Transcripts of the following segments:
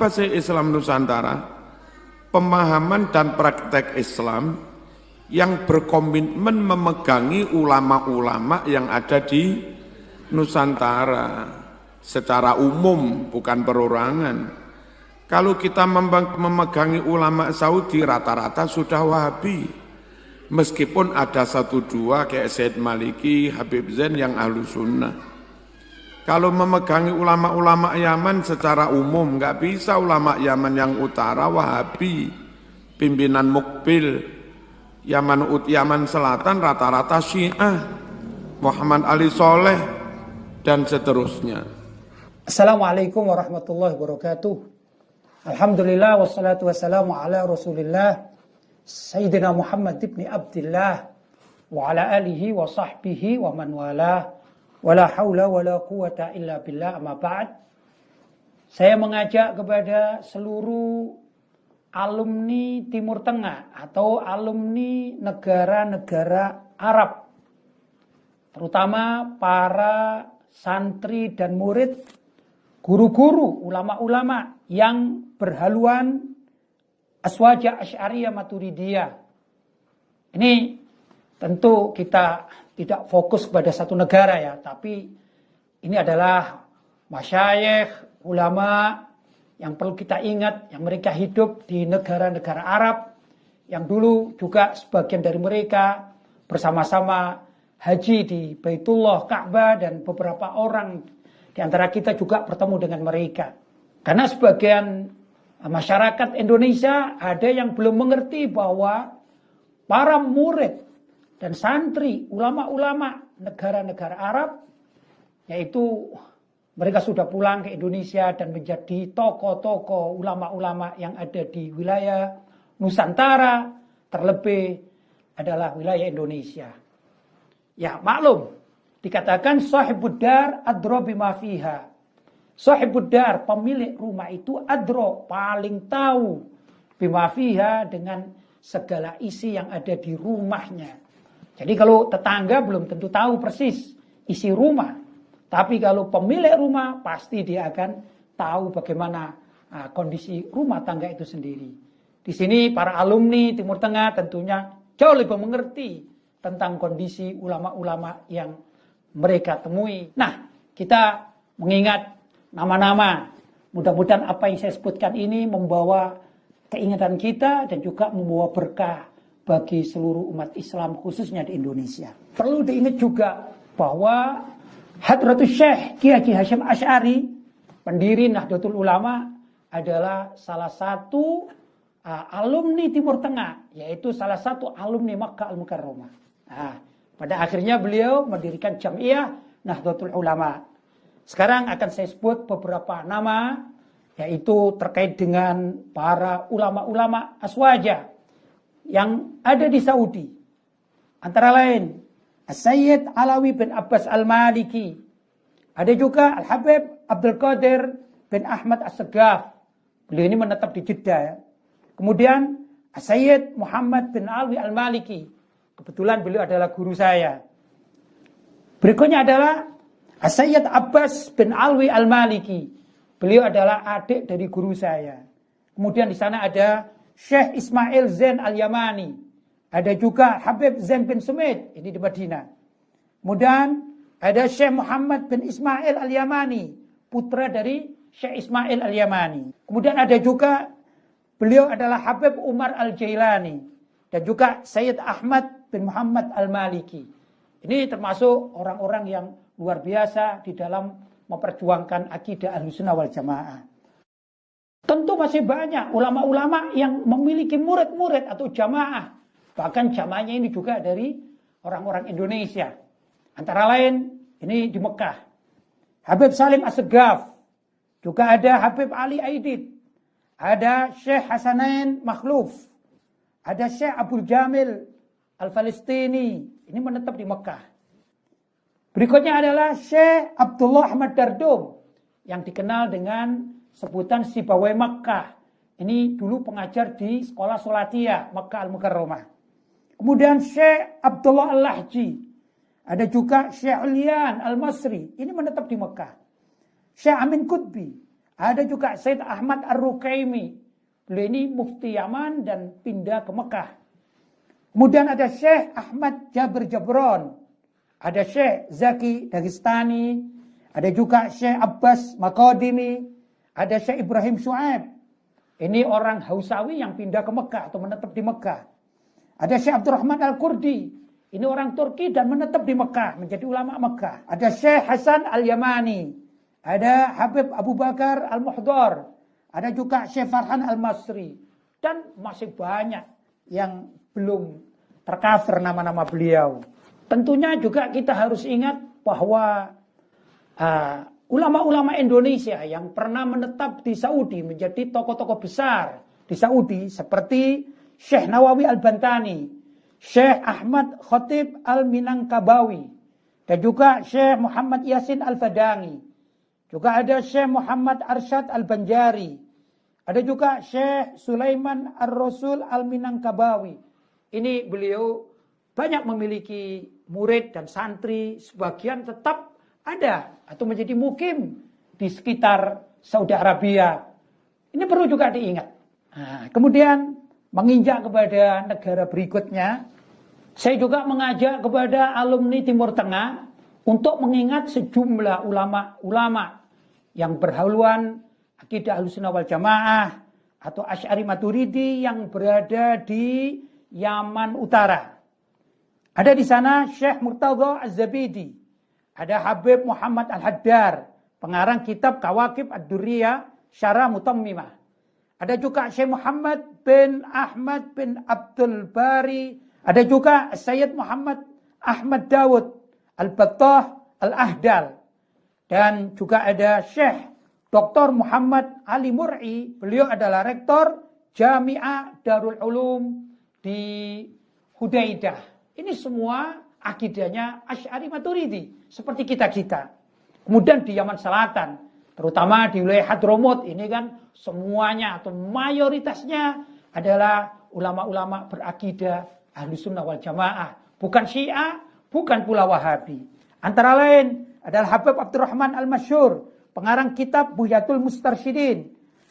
Apa sih Islam Nusantara? Pemahaman dan praktek Islam yang berkomitmen memegangi ulama-ulama yang ada di Nusantara secara umum, bukan perorangan. Kalau kita memegangi ulama Saudi rata-rata sudah Wahabi. Meskipun ada satu dua kayak Said Maliki, Habib Zain yang ahlu sunnah. Kalau memegangi ulama-ulama Yaman secara umum, nggak bisa ulama Yaman yang utara Wahabi, pimpinan Mukbil, Yaman Selatan rata-rata Syiah, Muhammad Ali Soleh, dan seterusnya. Assalamualaikum warahmatullahi wabarakatuh. Alhamdulillah wassalatu wassalamu ala rasulillah Sayyidina Muhammad ibn Abdillah wa ala alihi wa sahbihi wa man walah. Wala haula wala quwata illa billah, amma ba'd. Saya mengajak kepada seluruh alumni Timur Tengah atau alumni negara-negara Arab, terutama para santri dan murid, guru-guru, ulama-ulama yang berhaluan Aswaja Asy'ariyah Maturidiyah. Ini tentu kita tidak fokus pada satu negara ya, tapi ini adalah masyayikh, ulama yang perlu kita ingat, yang mereka hidup di negara-negara Arab, yang dulu juga sebagian dari mereka bersama-sama haji di Baitullah, Ka'bah, dan beberapa orang di antara kita juga bertemu dengan mereka. Karena sebagian masyarakat Indonesia ada yang belum mengerti bahwa para murid dan santri, ulama-ulama negara-negara Arab, yaitu mereka sudah pulang ke Indonesia dan menjadi tokoh-tokoh ulama-ulama yang ada di wilayah Nusantara, terlebih adalah wilayah Indonesia. Ya maklum, dikatakan sahibud dar adro bima fiha. Sahibud dar, pemilik rumah itu adro, paling tahu bima fiha, dengan segala isi yang ada di rumahnya. Jadi kalau tetangga belum tentu tahu persis isi rumah. Tapi kalau pemilik rumah pasti dia akan tahu bagaimana kondisi rumah tangga itu sendiri. Di sini para alumni Timur Tengah tentunya jauh lebih mengerti tentang kondisi ulama-ulama yang mereka temui. Nah, kita mengingat nama-nama. Mudah-mudahan apa yang saya sebutkan ini membawa keingatan kita dan juga membawa berkah bagi seluruh umat Islam khususnya di Indonesia. Perlu diingat juga bahwa Hadratus Syekh Kiai Haji Hasyim Asy'ari, pendiri Nahdlatul Ulama, adalah salah satu alumni Timur Tengah, yaitu salah satu alumni Makkah Al-Mukarramah. Nah, pada akhirnya beliau mendirikan Jamiah Nahdlatul Ulama. Sekarang akan saya sebut beberapa nama, yaitu terkait dengan para ulama-ulama Aswaja yang ada di Saudi. Antara lain As-Sayyid Alawi bin Abbas Al-Maliki. Ada juga Al-Habib Abdul Qadir bin Ahmad As-Segaf. Beliau ini menetap di Jeddah ya. Kemudian As-Sayyid Muhammad bin Alwi Al-Maliki. Kebetulan beliau adalah guru saya. Berikutnya adalah As-Sayyid Abbas bin Alwi Al-Maliki. Beliau adalah adik dari guru saya. Kemudian di sana ada Syekh Ismail Zain Al-Yamani. Ada juga Habib Zain bin Sumit, ini di Madinah. Kemudian ada Syekh Muhammad bin Ismail Al-Yamani, putra dari Syekh Ismail Al-Yamani. Kemudian ada juga, beliau adalah Habib Umar Al-Jailani. Dan juga Sayyid Ahmad bin Muhammad Al-Maliki. Ini termasuk orang-orang yang luar biasa di dalam memperjuangkan akidah Ahlussunnah wal Jamaah. Tentu masih banyak ulama-ulama yang memiliki murid-murid atau jamaah. Bahkan jamaahnya ini juga dari orang-orang Indonesia. Antara lain ini di Mekah. Habib Salim As-Segaf. Juga ada Habib Ali Aidid. Ada Syekh Hasanain Makhluf. Ada Syekh Abdul Jamil Al-Falistini. Ini menetap di Mekah. Berikutnya adalah Syekh Abdullah Ahmad Dardum. Yang dikenal dengan sebutan Sibawai Makkah. Ini dulu pengajar di sekolah Solatiyah Makkah Al-Mukarramah. Kemudian Syekh Abdullah Al-Lahji. Ada juga Syekh Ulian Al-Masri. Ini menetap di Mekah. Syekh Amin Qutbi. Ada juga Said Ahmad Ar-Rukaimi. Beliau ini mufti Yaman dan pindah ke Mekah. Kemudian ada Syekh Ahmad Jabir Jabron. Ada Syekh Zaki Dagestani. Ada juga Syekh Abbas Maqadimi. Ada Syekh Ibrahim Syuaib. Ini orang Hausawi yang pindah ke Mekah atau menetap di Mekah. Ada Syekh Abdurrahman Al-Kurdi. Ini orang Turki dan menetap di Mekah. Menjadi ulama Mekah. Ada Syekh Hasan Al-Yamani. Ada Habib Abu Bakar Al-Muhdar. Ada juga Syekh Farhan Al-Masri. Dan masih banyak yang belum tercover nama-nama beliau. Tentunya juga kita harus ingat bahwa ulama-ulama Indonesia yang pernah menetap di Saudi menjadi tokoh-tokoh besar di Saudi seperti Syekh Nawawi Al-Bantani, Syekh Ahmad Khatib Al-Minangkabawi, dan juga Syekh Muhammad Yasin Al-Fadangi. Juga ada Syekh Muhammad Arsyad Al-Banjari. Ada juga Syekh Sulaiman Ar-Rasul Al-Minangkabawi. Ini beliau banyak memiliki murid dan santri, sebagian tetap ada atau menjadi mukim di sekitar Saudi Arabia. Ini perlu juga diingat. Nah, kemudian menginjak kepada negara berikutnya, saya juga mengajak kepada alumni Timur Tengah untuk mengingat sejumlah ulama-ulama yang berhaluan akidah Ahlussunnah wal Jamaah atau Asy'ari Maturidi yang berada di Yaman Utara. Ada di sana Syekh Murtadha Az-Zabidi. Ada Habib Muhammad Al-Haddar, pengarang kitab Kawakib Ad-Durriyah Syarah Mutammimah. Ada juga Syekh Muhammad bin Ahmad bin Abdul Bari. Ada juga Sayyid Muhammad Ahmad Dawud Al-Battah Al-Ahdal. Dan juga ada Syekh Dr. Muhammad Ali Mur'i. Beliau adalah rektor Jami'ah Darul Ulum di Hudaidah. Ini semua akidahnya Asy'ari Maturidi seperti kita-kita. Kemudian di Yaman Selatan, terutama di wilayah Hadramut, ini kan semuanya atau mayoritasnya adalah ulama-ulama berakidah Ahlussunnah wal Jamaah, bukan Syiah, bukan pula Wahabi. Antara lain adalah Habib Abdurrahman Al-Masyhur, pengarang kitab Buhyatul Mustarsyidin.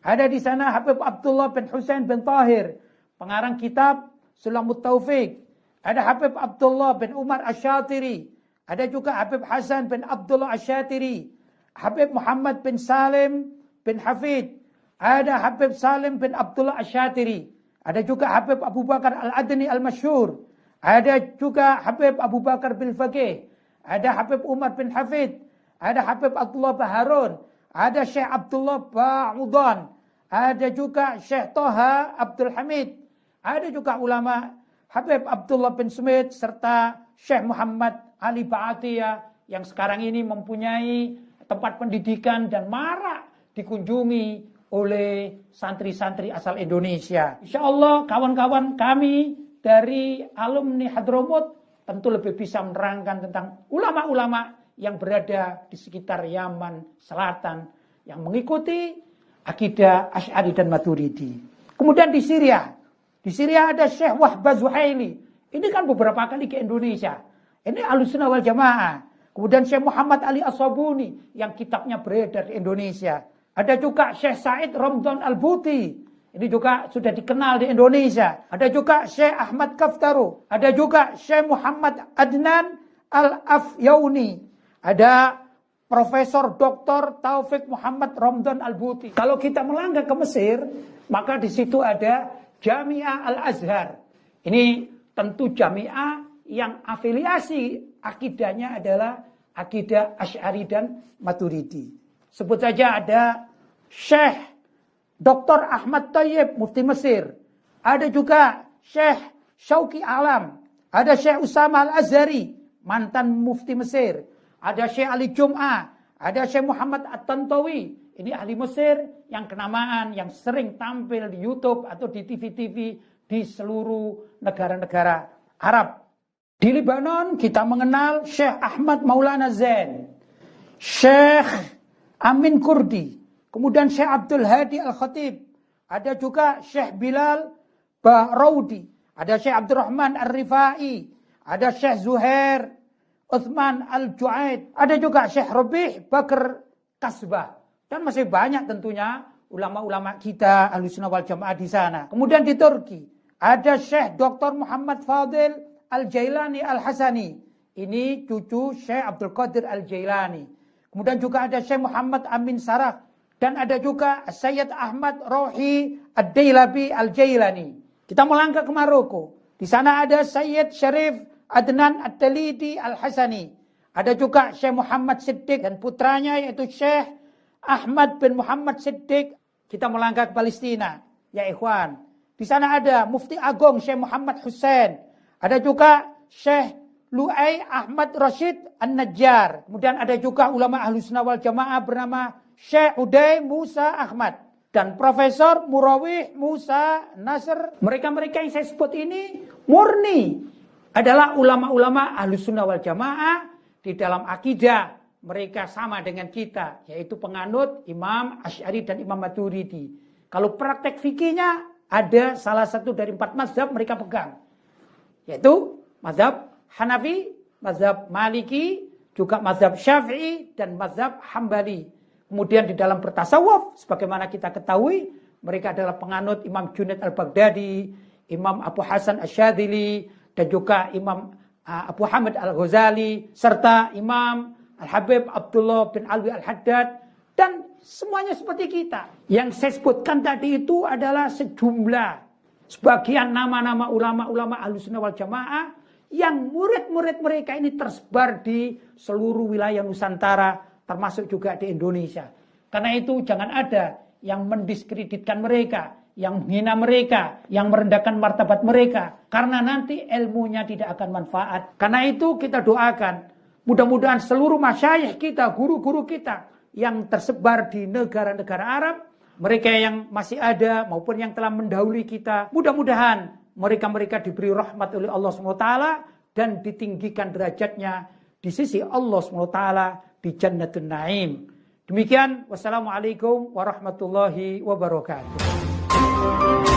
Ada di sana Habib Abdullah bin Husain bin Tahir, pengarang kitab Sulamut Taufik. Ada Habib Abdullah bin Umar Asy-Syatiri. Ada juga Habib Hasan bin Abdullah Asy-Syatiri. Habib Muhammad bin Salim bin Hafid. Ada Habib Salim bin Abdullah Asy-Syatiri. Ada juga Habib Abu Bakar Al-Adni Al-Masyhur. Ada juga Habib Abu Bakar bin Faqih. Ada Habib Umar bin Hafid. Ada Habib Abdullah Baharun. Ada Syekh Abdullah Ba'udan. Ada juga Syekh Toha Abdul Hamid. Ada juga ulama Habib Abdullah bin Sumit serta Syekh Muhammad Ali Ba'atiyah yang sekarang ini mempunyai tempat pendidikan dan marak dikunjungi oleh santri-santri asal Indonesia. Insya Allah kawan-kawan kami dari alumni Hadramut tentu lebih bisa menerangkan tentang ulama-ulama yang berada di sekitar Yaman Selatan yang mengikuti akidah Asy'ari dan Maturidi. Kemudian di Syria ada Syekh Wahbah Zuhaili. Ini kan beberapa kali ke Indonesia. Ini Ahlussunnah wal Jamaah. Kemudian Syekh Muhammad Ali As-Sabuni yang kitabnya beredar di Indonesia. Ada juga Syekh Said Ramdhan Al-Buti. Ini juga sudah dikenal di Indonesia. Ada juga Syekh Ahmad Kaftaru. Ada juga Syekh Muhammad Adnan Al-Afyauni. Ada Profesor Dr. Taufik Muhammad Ramdhan Al-Buti. Kalau kita melangkah ke Mesir, maka di situ ada Jami'ah Al-Azhar. Ini tentu jami'ah yang afiliasi akidahnya adalah akidah Asy'ari dan Maturidi. Sebut saja ada Syekh Dr. Ahmad Thayyib, Mufti Mesir. Ada juga Syekh Syauqi Alam. Ada Syekh Usama Al-Azhari, mantan Mufti Mesir. Ada Syekh Ali Jum'ah. Ada Syekh Muhammad At-Tantawi. Ini ahli Mesir yang kenamaan, yang sering tampil di YouTube atau di TV-TV di seluruh negara-negara Arab. Di Lebanon kita mengenal Syekh Ahmad Maulana Zain, Syekh Amin Kurdi, kemudian Syekh Abdul Hadi Al-Khatib. Ada juga Syekh Bilal Bahraudi, ada Syekh Abdurrahman Ar-Rifai, ada Syekh Zuhair Uthman Al-Juaid, ada juga Syekh Rabi' Bakr Kasbah. Dan masih banyak tentunya ulama-ulama kita Ahlussunnah wal Jamaah di sana. Kemudian di Turki ada Syekh Dr. Muhammad Fadil Al-Jailani Al-Hasani. Ini cucu Syekh Abdul Qadir Al-Jailani. Kemudian juga ada Syekh Muhammad Amin Sarak. Dan ada juga Sayyid Ahmad Rohi Ad-Dailabi Al-Jailani. Kita melangkah ke Maroko. Di sana ada Sayyid Syarif Adnan Ad-Dalidi Al-Hasani. Ada juga Syekh Muhammad Siddiq dan putranya yaitu Syekh Ahmad bin Muhammad Siddiq. Kita melangkah ke Palestina. Ya ikhwan. Di sana ada Mufti Agung Syekh Muhammad Hussein. Ada juga Syekh Lu'ay Ahmad Rashid An-Najjar. Kemudian ada juga ulama Ahlussunnah wal Jamaah bernama Syekh Uday Musa Ahmad. Dan Profesor Murawih Musa Nasr. Mereka-mereka yang saya sebut ini murni adalah ulama-ulama Ahlussunnah wal Jamaah di dalam akidah. Mereka sama dengan kita, yaitu penganut Imam Asy'ari dan Imam Maturidi. Kalau praktek fikihnya ada salah satu dari 4 mazhab mereka pegang. Yaitu mazhab Hanafi, mazhab Maliki, juga mazhab Syafi'i dan mazhab Hambali. Kemudian di dalam bertasawuf, sebagaimana kita ketahui, mereka adalah penganut Imam Junaid Al-Baghdadi, Imam Abu Hasan Asy-Syadzili, dan juga Imam Abu Hamid Al-Ghazali, serta Imam Al-Habib Abdullah bin Alwi Al-Haddad, dan semuanya seperti kita. Yang saya sebutkan tadi itu adalah sebagian nama-nama ulama-ulama Ahlussunnah wal Jamaah yang murid-murid mereka ini tersebar di seluruh wilayah Nusantara, termasuk juga di Indonesia. Karena itu jangan ada yang mendiskreditkan mereka, yang menghina mereka, yang merendahkan martabat mereka. Karena nanti ilmunya tidak akan manfaat. Karena itu kita doakan, mudah-mudahan seluruh masyayikh kita, guru-guru kita yang tersebar di negara-negara Arab, mereka yang masih ada maupun yang telah mendahului kita, mudah-mudahan mereka-mereka diberi rahmat oleh Allah SWT dan ditinggikan derajatnya di sisi Allah SWT di Jannatun Naim. Demikian, wassalamualaikum warahmatullahi wabarakatuh.